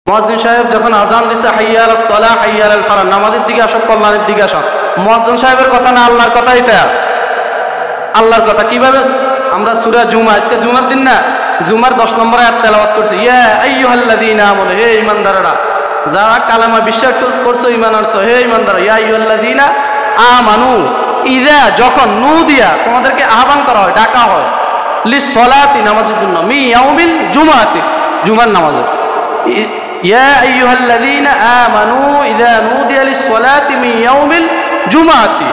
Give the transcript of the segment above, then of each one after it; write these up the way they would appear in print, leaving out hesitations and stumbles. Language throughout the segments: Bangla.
মুয়াজ্জিন সাহেব যখন আযান দিছে হাইয়া আলাস সালাহ হাইয়া আলাল ফালাহ, নামাজের দিকে আসো, কল্যাণের দিকে আসো, মুয়াজ্জিন সাহেবের কথা না আল্লাহর কথা? এটা আল্লাহর কথা। কিভাবে? আমরা সূরা জুমা, আজকে জুমার দিন না, জুমার 10 নম্বর আয়াত তেলাওয়াত করছি। ইয়া আইয়ুহাল্লাযীনা আমানু, হে ঈমানদাররা, যারা কালেমা বিশ্বাস করছো, ঈমান আনছো, হে ঈমানদাররা, ইয়া আইয়ুহাল্লাযীনা আমানু, ইযা, যখন, নুদিয়া, তোমাদেরকে আহ্বান করা হয়, ডাকা হয়, লিসসালাতি, নামাজের জন্য, মি ইয়াউমিল জুমআতি, জুমার নামাজে। ইয়া আইয়ুহাল্লাযীনা আমানু ইযা নুদিয়া লিসসালাতি মি ইয়াউমিল জুমআতি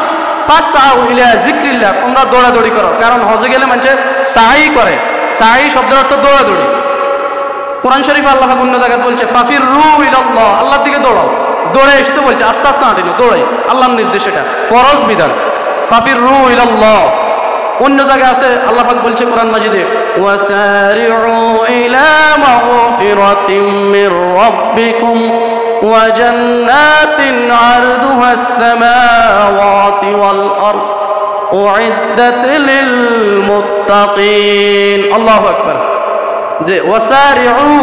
ফাসআউ ইলা যিকরিল্লাহ, তোমরা দৌড়াদৌড়ি করো। কারণ হজে গেলে মানুষ সাই করে, সাই শব্দের অর্থ দৌড়াদৌড়ি। কোরআন শরীফে আল্লাহ পাক অন্য জায়গায় বলছে ফাফিরু ইলাল্লাহ, আল্লাহর দিকে দৌড়াও। দৌড়ে আসতে বলছে, আস্তে আস্তে হাঁটি না, দৌড়াই, আল্লাহর নির্দেশ, এটা ফরজ বিধান। ফাফিরু ইলাল্লাহ। অন্য জায়গায় আছে আল্লাহ পাক বলছে কোরআন মাজিদে, ওয়াসারিউ ইলা মাগফিরাতিম মির রাব্বিকুম ওয়া জান্নাতিন আরদুহাস সামাওয়াতি ওয়াল আরদ উইদ্দাত লিল মুত্তাকিন। আল্লাহু আকবার। যে ওয়াসারিউ,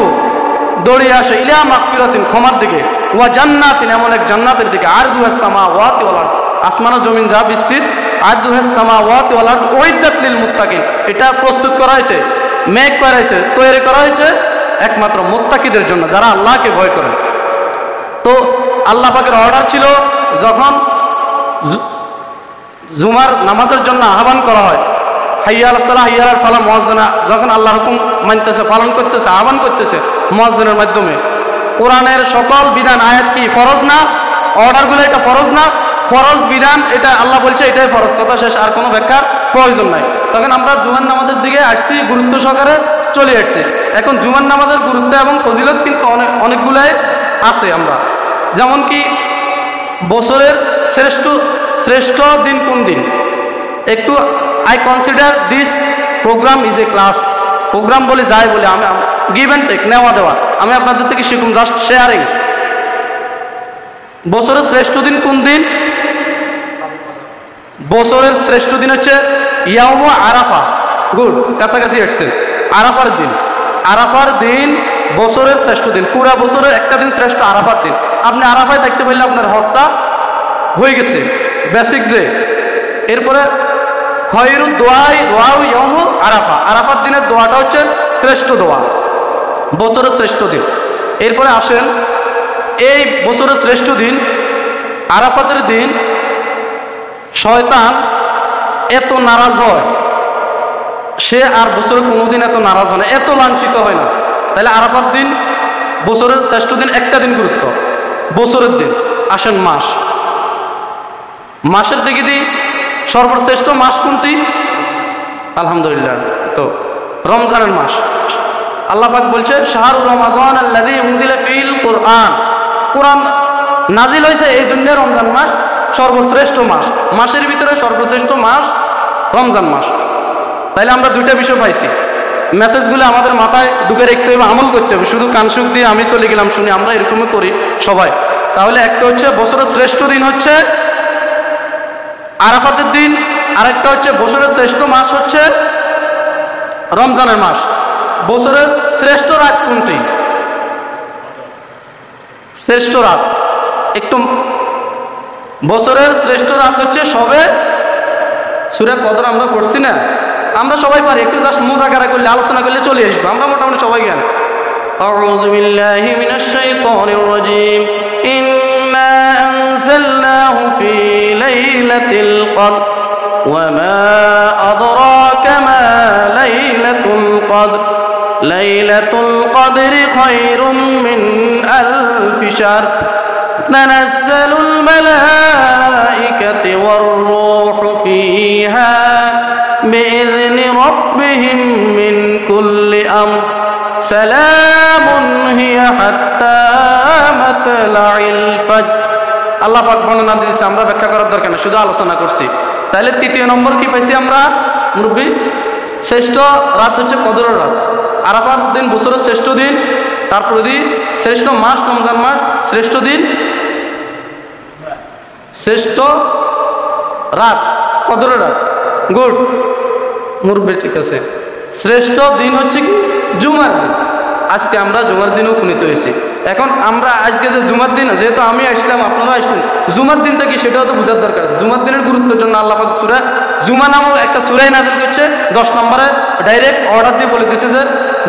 দৌড়িয়ে আসো, ইলা মাগফিরাতিন, ক্ষমার দিকে, ওয়া জান্নাতিন, এমন এক জান্নাতের দিকে, আরদুহাস সামাওয়াতি ওয়াল আরদ, আসমান ও জমিন যা বিস্তৃত, আরদুহাস সামাওয়াতি ওয়াল আরদ উইদ্দাত লিল মুত্তাকিন, এটা প্রস্তুত করা হয়েছে, মেক করা হয়েছে, তৈরি করা হয়েছে একমাত্র মুত্তাকিদের জন্য, যারা আল্লাহকে ভয় করেন। তো আল্লাহ পাকের অর্ডার ছিল, যখন জুমার নামাজের জন্য আহ্বান করা হয়, হাইয়া আলাস সালাহ হাইয়া আলাল ফালাহ, মুয়াজ্জিনা যখন আল্লাহর হুকুম মানতেছে, পালন করতেছে, আহ্বান করতেছে মুয়াজ্জিনের মাধ্যমে, কোরআনের সকল বিধান, আয়াত কি ফরজ না? অর্ডারগুলো এটা ফরজ না? ফরজ বিধান, এটা আল্লাহ বলছে এটাই ফরজ, কথা শেষ, আর কোনো ব্যাখ্যার প্রয়োজন নাই। তখন আমরা জুমার নামাজের দিকে আসছি, গুরুত্ব সহকারে চলে আসছি। এখন জুমার নামাজের গুরুত্ব এবং ফজিলত কিন্তু অনেকগুলাই আছে। আমরা যেমন কি বছরের শ্রেষ্ঠ দিন কোন দিন? একটু I consider this program is a class, program বলে যাই বলে, আমি গিভ অ্যান্ড টেক, নেওয়া দেওয়া, আমি আপনাদের থেকে শিখুন, জাস্ট শেয়ারিং। বছরের শ্রেষ্ঠ দিন কোন দিন? বছরের শ্রেষ্ঠ দিন হচ্ছে ইয়াউম আরাফা। গুড, কাছাকাছি আসছেন। আরাফার দিন, আরাফার দিন বছরের শ্রেষ্ঠ দিন, পুরা বছরের একটা দিন শ্রেষ্ঠ, আরাফার দিন। আপনি আরাফায় থাকতে পারলে আপনার হজটা হয়ে গেছে, বেসিক যে। এরপরে খয়রু দোয়াই দোয়াউ ইয়াউম আরাফা, আরাফার দিনের দোয়াটা হচ্ছে শ্রেষ্ঠ দোয়া, বছরের শ্রেষ্ঠ দিন। এরপরে আসেন, এই বছরের শ্রেষ্ঠ দিন আরাফাতের দিন শয়তান এত নারাজ হয়, সে আর বছরে কোনোদিন এত নারাজ হয় না, এত লাঞ্ছিত হয় না। তাহলে আরাফাত দিন বছরের শ্রেষ্ঠ দিন, একটা দিন গুরুত্ব, বছরের দিন। আসেন মাস, মাসের দিকে দিই, সর্বশ্রেষ্ঠ মাস কোনটি? আলহামদুলিল্লাহ, তো রমজানের মাস। আল্লাহ পাক বলছে শাহরু রমাদান আল্লাযী উনজিলা ফীল কুরআন, কোরআন নাজিল হয়েছে এই জন্য রমজান মাস সর্বশ্রেষ্ঠ মাস, মাসের ভিতরে সর্বশ্রেষ্ঠ মাস রমজান মাস। তাইলে আমরা দুইটা বিষয় পাইছি, মেসেজগুলো আমাদের মাথায় ঢুকে রাখতে হবে, আমল করতে হবে। শুধু কানসুক দিয়ে আমি চলে গেলাম শুনি, আমরা এরকমই করি সবাই। তাহলে একটা হচ্ছে বছরের শ্রেষ্ঠ দিন হচ্ছে আরাফাতের দিন, আরেকটা হচ্ছে বছরের শ্রেষ্ঠ মাস হচ্ছে রমজানের মাস। বছরের শ্রেষ্ঠ রাত কোনটি? শ্রেষ্ঠ রাত একটু, বছরের শ্রেষ্ঠ রাত হচ্ছে সবে সূরা কদর। আমরা পড়ছি না, আমরা সবাই পারি, একটু জাস্ট মুযাকারা করলে, আলোচনা করলে চলে আসবে, আমরা মোটামুটি সবাই জানি। আউযু বিল্লাহি মিনাশ শাইতানির রাজীম। ইন্না আনজালনাহু ফি লাইলাতিল কদর ওয়া মা আদরাকা মা লাইলাতুল কদর লাইলাতুল কদরি খায়রুম মিন আলফি শাহর তানাজ্জালুল মালাইকাতু ওয়ার রূহু ফিহা বিইذনি রাব্বিহিম মিন কুল্লি আমর সালামুন হিয়া হাত্তা মাতলাইল ফজর। আল্লাহ পাক বর্ণনা দিয়েছে, আমরা ব্যাখ্যা করার দরকার নেই, শুধু আলোচনা করছি। তাহলে তৃতীয় নম্বর কি পাইছি আমরা মুরব্বী? শ্রেষ্ঠ রাত হচ্ছে কদরের রাত, আরাফার দিন বছরের শ্রেষ্ঠ দিন, তারপরে দিন শ্রেষ্ঠ মাস রমজান মাস, শ্রেষ্ঠ দিন শ্রেষ্ঠ রাত কদরের রাত। গুড মুরব্বী, ঠিক আছে। শ্রেষ্ঠ দিন হচ্ছে কি? জুমার দিন। আজকে আমরা জুমার দিনও উপনীত হয়েছি। এখন আমরা আজকে যে জুমার দিন, যেহেতু আমি আসলাম আপনারা আসলেন, জুমার দিনটা কি সেটাও তো বোঝার দরকার আছে। জুমার দিনের গুরুত্বের জন্য আল্লাহ পাক সূরা জুমা নামক একটা সূরাই নাযিল করছে। 10 নম্বরে ডাইরেক্ট অর্ডার দিয়ে বলে দিয়েছে যে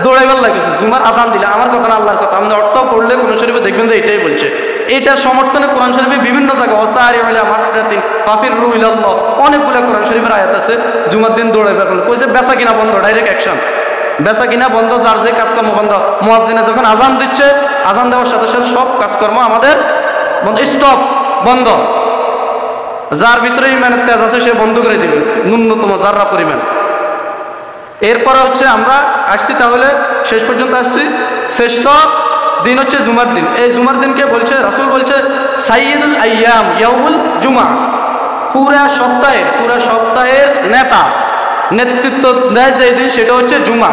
দৌড়াইবার লাগেছে জুমার আযান দিলে। আমার কথা না আল্লাহর কথা। আমরা অর্থ পড়লে কোরআন শরীফে দেখবেন যে এটাই বলছে। এইটার সমর্থনে কোরআন শরীফে বিভিন্ন জায়গায় ওয়াসারিউ ইলা মাগফিরাতিন ফাফিরু ইলাল্লাহ অনেকগুলো কোরআন শরীফের আয়াত আছে জুমার দিন দৌড়াইবার জন্য। কইছে বেচা কিনা বন্ধ, ডাইরেক্ট অ্যাকশন, বেচা কিনা বন্ধ, যার যে কাজকর্ম বন্ধ। মুয়াজ্জিনে যখন আযান দিচ্ছে, আযান দেওয়ার সাথে সাথে সব কাজকর্ম আমাদের বন্ধ, স্টপ, বন্ধ। যার ভিতরে ইমানের তেজ আছে সে বন্ধ করে দিবে ন্যূনতম যাররা পরিমাণ। এরপরে হচ্ছে আমরা আসছি, তাহলে শেষ পর্যন্ত আসছি, শ্রেষ্ঠ দিন হচ্ছে জুমার দিন। এই জুমার দিনকে বলছে রাসূল বলছে সাইয়্যিদুল আইয়াম ইয়াউমুল জুমা, পুরা সপ্তাহের নেতা, নেতৃত্ব দেয় যে দিন সেটা হচ্ছে জুমা।